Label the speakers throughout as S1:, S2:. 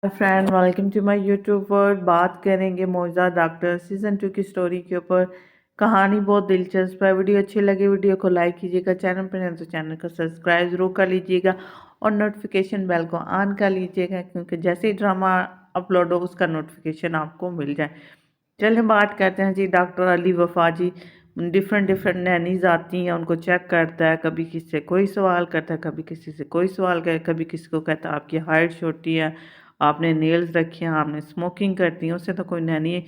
S1: Hi friend, welcome to my YouTube world. बात करेंगे मौजूदा डॉक्टर सीज़न 2 की स्टोरी के ऊपर। कहानी बहुत दिलचस्प है। वीडियो अच्छी लगी वीडियो को लाइक कीजिएगा, चैनल पर हैं तो चैनल को सब्सक्राइब जरूर कर लीजिएगा और नोटिफिकेशन बेल को ऑन कर लीजिएगा, क्योंकि जैसे ही ड्रामा अपलोड हो उसका नोटिफिकेशन आपको मिल जाए। चलिए बात करते हैं जी। डॉक्टर अली वफा जी डिफरेंट डिफरेंट नैनीज आती हैं, उनको चेक करता है। कभी किसी से कोई सवाल करता है, कभी किसी से कोई सवाल करे, कभी किसी को कहता है आपकी हाइट छोटी है, आपने नेल्स रखे हैं, आपने स्मोकिंग करती है। उससे तो कोई नैनी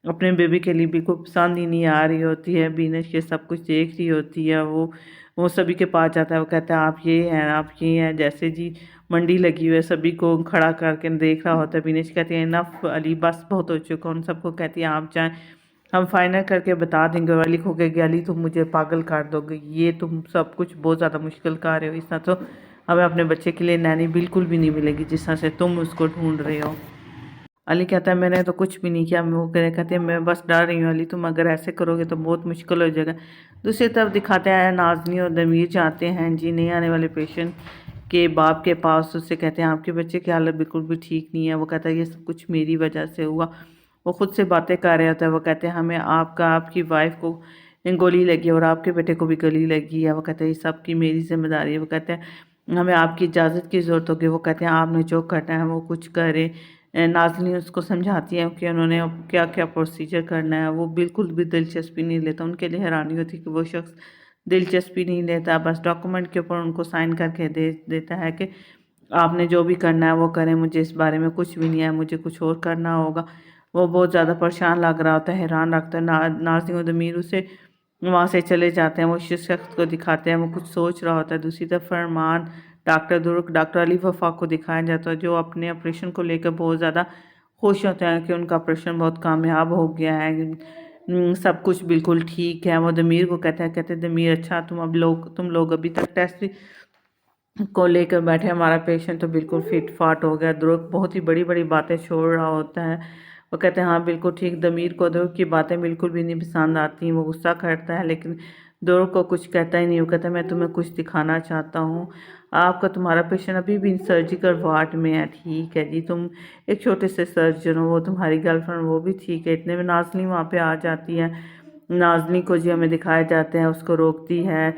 S1: अपने बेबी के लिए बिल्कुल पसंद ही नहीं आ रही होती है। बीनेश के सब कुछ देख रही होती है। वो सभी के पास जाता है। वो कहता है आप ये हैं, आप ये हैं। जैसे जी मंडी लगी हुई है, सभी को खड़ा करके देख रहा होता है। बीनेश कहती है इनफ अली, बस बहुत हो चुका। उन सबको कहती है आप जाएं, हम फाइनल करके बता देंगे। अली को कहेगी अली तुम मुझे पागल कर दोगे, ये तुम सब कुछ बहुत ज़्यादा मुश्किल कर रहे हो। इस तरह तो हमें अपने बच्चे के लिए नैनी बिल्कुल भी नहीं मिलेगी जिस तरह से तुम उसको ढूंढ रहे हो। अली कहता है मैंने तो कुछ भी नहीं किया। वो कहते हैं मैं बस डर रही हूँ अली, तुम अगर ऐसे करोगे तो बहुत मुश्किल हो जाएगा। दूसरी तरफ दिखाते हैं नाजनी और दमीर जाते हैं जी नए आने वाले पेशेंट के बाप के पास। उससे कहते हैं आपके बच्चे की हालत बिल्कुल भी ठीक नहीं है। वो कहता है ये सब कुछ मेरी वजह से हुआ। वो खुद से बातें कर रहे होते हैं। वो कहते हैं हमें आपकी वाइफ को गोली लगी और आपके बेटे को भी गोली लगी है। वो कहते हैं ये सब की मेरी जिम्मेदारी है। वो कहते हैं हमें आपकी इजाज़त की ज़रूरत होगी। वो कहते हैं आपने जो करना है वो कुछ करें। नाज़नीन उसको समझाती है कि उन्होंने अब क्या क्या प्रोसीजर करना है। वो बिल्कुल भी दिलचस्पी नहीं लेता। उनके लिए हैरानी होती है कि वो शख्स दिलचस्पी नहीं लेता, बस डॉक्यूमेंट के ऊपर उनको साइन करके दे देता है कि आपने जो भी करना है वो करें, मुझे इस बारे में कुछ भी नहीं है, मुझे कुछ और करना होगा। वो बहुत ज़्यादा परेशान लग रहा होता है, हैरान रखता है। नाज़नीन और दमीर उसे वहाँ से चले जाते हैं। वो उस शख्स को दिखाते हैं, वो कुछ सोच रहा होता है। दूसरी तरफ फरमान डॉक्टर दुर्ग डॉक्टर अली वफा को दिखाया जाता है, जो अपने ऑपरेशन को लेकर बहुत ज़्यादा खुश होते हैं कि उनका ऑपरेशन बहुत कामयाब हो गया है। सब कुछ बिल्कुल ठीक है। वो दमीर को कहते हैं दमीर अच्छा तुम लोग अभी तक टेस्ट को लेकर बैठे, हमारा पेशेंट तो बिल्कुल फिट फाट हो गया। ध्रुव बहुत ही बड़ी बड़ी बातें छोड़ रहा होता है। वो कहते हैं हाँ बिल्कुल ठीक। दमीर को ध्रुव की बातें बिल्कुल भी नहीं पसंद आती। वो गुस्सा करता है लेकिन ध्रुव को कुछ कहता ही नहीं। वो कहता है मैं तुम्हें कुछ दिखाना चाहता हूँ। आपका तुम्हारा पेशेंट अभी भी सर्जिकल वार्ड में है। ठीक है जी, तुम एक छोटे से सर्जन हो, वो तुम्हारी गर्लफ्रेंड वो भी ठीक है। इतने में नाजनी वहाँ पे आ जाती है। नाजनी को जी हमें दिखाया जाते हैं, उसको रोकती है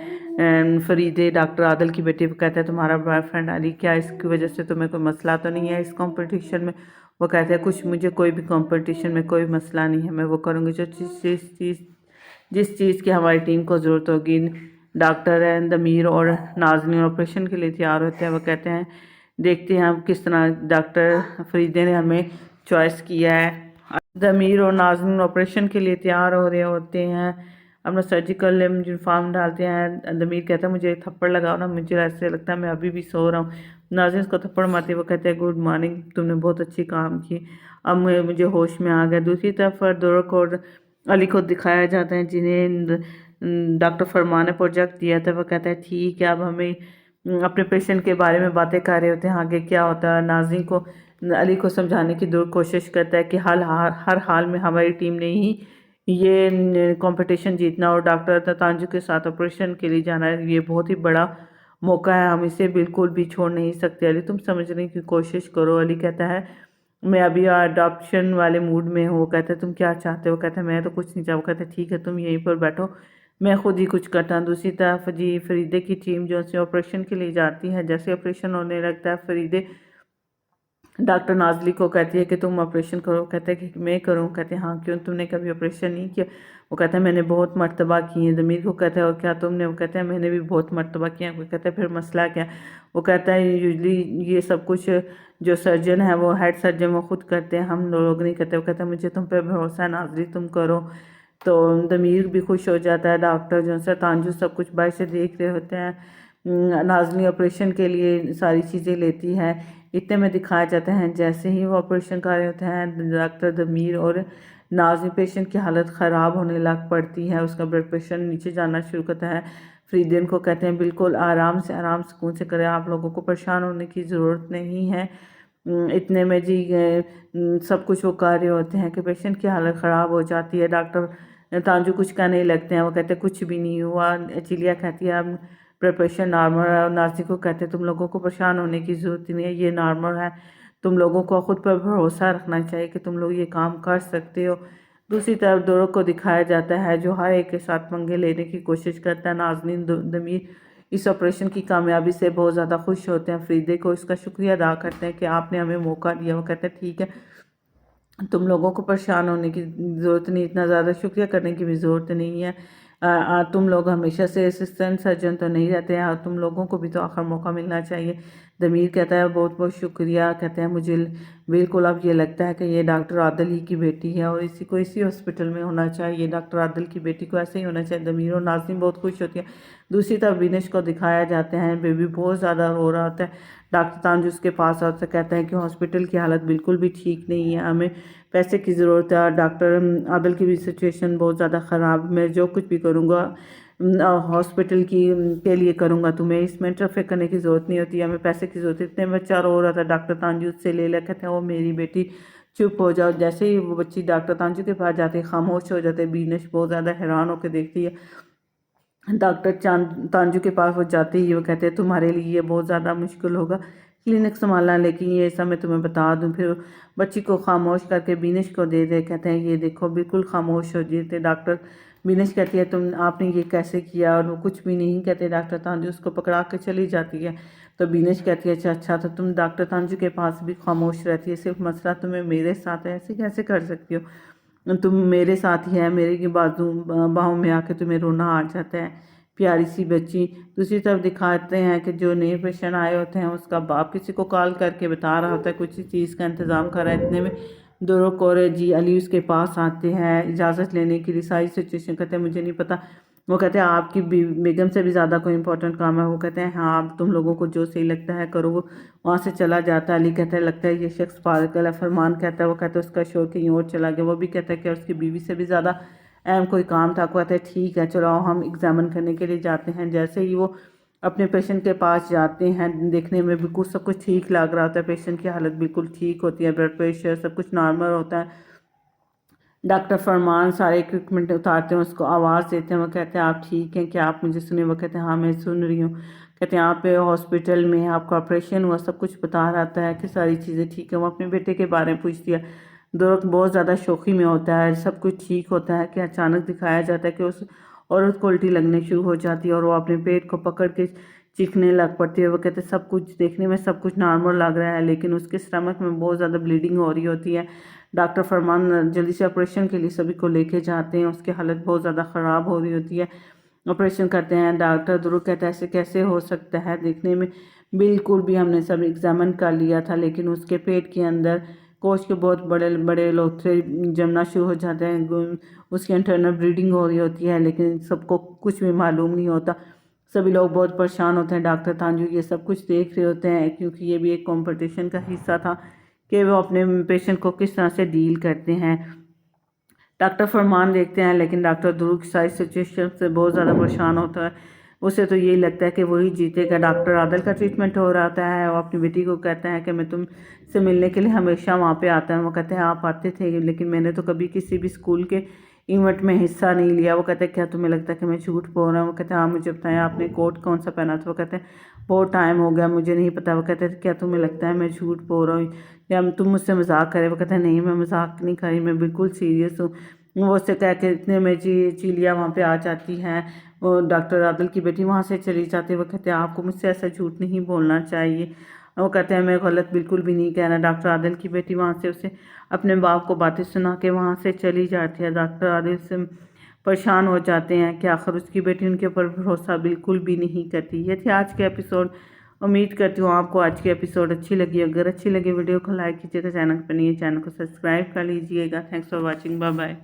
S1: फरीदे डॉक्टर आदल की बेटी को। कहता है तुम्हारा बॉयफ्रेंड अली, क्या इसकी वजह से तुम्हें कोई मसला तो नहीं है इस कंपटीशन में। वो कहते हैं कुछ मुझे कोई भी कंपटीशन में कोई मसला नहीं है, मैं वो करूँगी जो जिस चीज़ की हमारी टीम को ज़रूरत होगी। डॉक्टर दमीर और नाजनी ऑपरेशन के लिए तैयार होते हैं। वो कहते हैं देखते हैं हम किस तरह डॉक्टर फरीदे ने हमें चॉइस किया है। ज़मीर और नाज़नीन ऑपरेशन के लिए तैयार हो रहे होते हैं, अपना सर्जिकल यूनिफॉर्म डालते हैं। ज़मीर कहता है मुझे थप्पड़ लगाओ ना, मुझे ऐसे लगता है मैं अभी भी सो रहा हूँ। नाज़नीन उसको थप्पड़ मारते वो कहते हैं गुड मॉर्निंग, तुमने बहुत अच्छी काम की, अब मुझे होश में आ गया। दूसरी तरफ दुर्ग और अली को दिखाया जाता है जिन्हें डॉक्टर फरमान ने प्रोजेक्ट दिया था। वो कहता है ठीक है, अब हमें अपने पेशेंट के बारे में बातें कर रहे होते हैं आगे क्या होता है। नाज़नीन को अली को समझाने की दूर कोशिश करता है कि हर हाल में हमारी टीम ने ही ये कंपटीशन जीतना और डॉक्टर तांजू के साथ ऑपरेशन के लिए जाना है। ये बहुत ही बड़ा मौका है, हम इसे बिल्कुल भी छोड़ नहीं सकते। अली तुम समझने की कोशिश करो। अली कहता है मैं अभी अडॉप्शन वाले मूड में हूँ। कहते हैं तुम क्या चाहते हो। कहते हैं मैं तो कुछ नहीं चाहता। कहते हैं ठीक है तुम यहीं पर बैठो, मैं खुद ही कुछ करता हूँ। दूसरी तरफ जी फरीदे की टीम जो से ऑपरेशन के लिए जाती है। जैसे ऑपरेशन होने लगता है फरीदे डॉक्टर नाजली को कहती है कि तुम ऑपरेशन करो। कहते हैं कि मैं करूँ। कहते हैं हाँ क्यों, तुमने कभी ऑपरेशन नहीं किया। वो कहता है मैंने बहुत मर्तबा किए। ज़मीर को कहता है और क्या तुमने। वो कहते हैं मैंने भी बहुत मर्तबा किया। वो कहता है फिर मसला क्या। वो कहता है यूजली ये सब कुछ जो सर्जन है वो हेड सर्जन वो खुद करते हैं, हम लोग नहीं करते। वो कहता है मुझे तुम पे भरोसा है नाजली, तुम करो। तो ज़मीर भी खुश हो जाता है। डॉक्टर जो है तांजू सब कुछ बाहर से देख रहे होते हैं। नाजनी ऑपरेशन के लिए सारी चीज़ें लेती है। इतने में दिखाया जाता है जैसे ही वो ऑपरेशन कर रहे होते हैं डॉक्टर दमीर और नाज़नी पेशेंट की हालत ख़राब होने लग पड़ती है। उसका ब्लड प्रेशर नीचे जाना शुरू करता है। फरीदीन को कहते हैं बिल्कुल आराम सुकून से करें, आप लोगों को परेशान होने की ज़रूरत नहीं है। इतने में जी सब कुछ वो कर रहे होते हैं कि पेशेंट की हालत ख़राब हो जाती है। डॉक्टर तांजू कुछ कहने लगते हैं। वो कहते हैं कुछ भी नहीं हुआ। चिलिया कहती है अब ब्लड प्रेशर नॉर्मल है। और नाज़नी को कहते हैं तुम लोगों को परेशान होने की ज़रूरत नहीं है, ये नॉर्मल है। तुम लोगों को खुद पर भरोसा रखना चाहिए कि तुम लोग ये काम कर सकते हो। दूसरी तरफ दोनों को दिखाया जाता है जो हर एक के साथ पंगे लेने की कोशिश करता है। नाज़नीन दमीर इस ऑपरेशन की कामयाबी से बहुत ज़्यादा खुश होते हैं, फरीदे को इसका शुक्रिया अदा करते हैं कि आपने हमें मौका दिया। वो कहते हैं ठीक है, तुम लोगों को परेशान होने की ज़रूरत नहीं, इतना ज़्यादा शुक्रिया करने की भी ज़रूरत नहीं है। तुम लोग हमेशा से असिस्टेंट सर्जन तो नहीं रहते हैं और तुम लोगों को भी तो आखिर मौका मिलना चाहिए। दमीर कहता है बहुत बहुत शुक्रिया। कहते हैं मुझे बिल्कुल अब ये लगता है कि ये डॉक्टर आदिल ही की बेटी है और इसी को इसी हॉस्पिटल में होना चाहिए। डॉक्टर आदिल की बेटी को ऐसे ही होना चाहिए। दमीर और नाज़नीन बहुत खुश होती है। दूसरी तरफ विनेश को दिखाया जाता है, बेबी बहुत ज़्यादा रो रहा होता है। डॉक्टर तांजू उसके पास आता है, कहते हैं कि हॉस्पिटल की हालत बिल्कुल भी ठीक नहीं है, हमें पैसे की ज़रूरत है। डॉक्टर आदिल की भी सिचुएशन बहुत ज़्यादा ख़राब, मैं जो कुछ भी करूँगा हॉस्पिटल की के लिए करूँगा, तुम्हें इसमें इंटरफेयर करने की ज़रूरत नहीं होती, हमें पैसे की ज़रूरत है। इतने बच्चा रो रहा था, डॉक्टर तांजू से ले ले, कहते हैं वो मेरी बेटी चुप हो जाओ। जैसे ही वो बच्ची डॉक्टर तांजू के पास जाती है खामोश हो जाते। बीनश बहुत ज़्यादा हैरान होकर देखती है। डॉक्टर तांजू के पास वो जाते ही वो कहते हैं तुम्हारे लिए ये बहुत ज़्यादा मुश्किल होगा क्लिनिक संभालना, लेकिन ये सब मैं तुम्हें बता दूं। फिर बच्ची को खामोश करके बीनिश को दे दे, कहते हैं ये देखो बिल्कुल खामोश हो जाते। डॉक्टर बीनिश कहती है आपने ये कैसे किया, और वो कुछ भी नहीं कहते। डॉक्टर तांजू उसको पकड़ा के चली जाती है। तो बीनिश कहती है अच्छा तो तुम डॉक्टर तांजू के पास भी खामोश रहती है, सिर्फ मसला तुम्हें मेरे साथ है, ऐसे कैसे कर सकती हो, तुम मेरे साथ ही है, मेरे की बाहों में आके तुम्हें रोना आ जाता है, प्यारी सी बच्ची। दूसरी तरफ दिखाते हैं कि जो नए पेशेंट आए होते हैं उसका बाप किसी को कॉल करके बता रहा होता है कुछ चीज़ का इंतज़ाम कर रहा है। इतने में दोनों कोरे जी अली उसके पास आते हैं इजाज़त लेने के लिए। सारी सिचुएशन कहते हैं मुझे नहीं पता। वो कहते हैं आपकी बेगम से भी ज़्यादा कोई इंपॉर्टेंट काम है। वो कहते हैं हाँ आप तुम लोगों को जो सही लगता है करो। वो वहाँ से चला जाता है। अली कहता है लगता है ये शख्स पागल है। फरमान कहता है वो कहता है उसका शोर कहीं और चला गया। वो भी कहता है कि उसकी बीवी से भी ज़्यादा अहम कोई काम था। वो कहता है ठीक है चलो हम एग्जामिन करने के लिए जाते हैं। जैसे ही वो अपने पेशेंट के पास जाते हैं, देखने में बिल्कुल सब कुछ ठीक लग रहा होता है, पेशेंट की हालत बिल्कुल ठीक होती है, ब्लड प्रेशर सब कुछ नॉर्मल होता है। डॉक्टर फरमान सारे इक्विपमेंट उतारते हैं, उसको आवाज़ देते हैं। वो कहते हैं आप ठीक हैं क्या, आप मुझे सुने। वो कहते हैं हाँ मैं सुन रही हूँ। कहते हैं यहाँ पे हॉस्पिटल में आपका ऑपरेशन हुआ, सब कुछ बता रहता है कि सारी चीज़ें ठीक है। वो अपने बेटे के बारे में पूछती है। दौलत बहुत ज़्यादा शौकी में होता है, सब कुछ ठीक होता है कि अचानक दिखाया जाता है कि उस औरत को उल्टी लगने शुरू हो जाती है और वो अपने पेट को पकड़ के चीखने लग पड़ती है। वो कहते हैं सब कुछ देखने में सब कुछ नॉर्मल लग रहा है, लेकिन उसके स्टमक में बहुत ज़्यादा ब्लीडिंग हो रही होती है। डॉक्टर फरमान जल्दी से ऑपरेशन के लिए सभी को लेके जाते हैं, उसकी हालत बहुत ज़्यादा ख़राब हो रही होती है। ऑपरेशन करते हैं। डॉक्टर दुरुक कहता है ऐसे कैसे हो सकता है, देखने में बिल्कुल भी हमने सब एग्जामिन कर लिया था, लेकिन उसके पेट के अंदर कोश के बहुत बड़े बड़े लोथड़े जमना शुरू हो जाते हैं, उसकी इंटरनल ब्लीडिंग हो रही होती है, लेकिन सबको कुछ भी मालूम नहीं होता। सभी लोग बहुत परेशान होते हैं। डॉक्टर तांजू ये सब कुछ देख रहे होते हैं, क्योंकि ये भी एक कंपटीशन का हिस्सा था कि वो अपने पेशेंट को किस तरह से डील करते हैं। डॉक्टर फरमान देखते हैं, लेकिन डॉक्टर दुरुक सारी सिचुएशन से बहुत ज़्यादा परेशान होता है। उसे तो यही लगता है कि वही जीतेगा। डॉक्टर आदिल का ट्रीटमेंट हो रहा होता है। वो अपनी बेटी को कहता है कि मैं तुमसे मिलने के लिए हमेशा वहाँ पे आता हूँ। वो कहते हैं आप आते थे, लेकिन मैंने तो कभी किसी भी स्कूल के इवेंट में हिस्सा नहीं लिया। वो कहते हैं क्या तुम्हें लगता है कि मैं झूठ बोल रहा हूँ। वो कहते हैं हाँ मुझे बताएं आपने कोट कौन सा पहना था। वो कहते हैं बहुत टाइम हो गया मुझे नहीं पता। वो कहते हैं क्या तुम्हें लगता है मैं झूठ बोल रहा हूँ या तुम मुझसे मजाक करे। वो कहते हैं नहीं मैं मजाक नहीं कर रही, मैं बिल्कुल सीरियस हूँ। वो उससे कह के इतने में चीलिया वहाँ पे आ जाती हैं। वो डॉक्टर आदिल की बेटी वहाँ से चली जाती है। वो कहते हैं आपको मुझसे ऐसा झूठ नहीं बोलना चाहिए। वो कहते हैं मैं गलत बिल्कुल भी नहीं कह रहा। डॉक्टर आदिल की बेटी वहाँ से उसे अपने बाप को बातें सुना के वहाँ से चली जाती है। डॉक्टर आदिल से परेशान हो जाते हैं कि आखिर उसकी बेटी उनके ऊपर भरोसा बिल्कुल भी नहीं करती। ये थी आज के एपिसोड। उम्मीद करती हूँ आपको आज की एपिसोड अच्छी लगी। अगर अच्छी लगी वीडियो को लाइक कीजिएगा, चैनल पर नहीं है चैनल को सब्सक्राइब कर लीजिएगा। Thanks for watching, bye bye.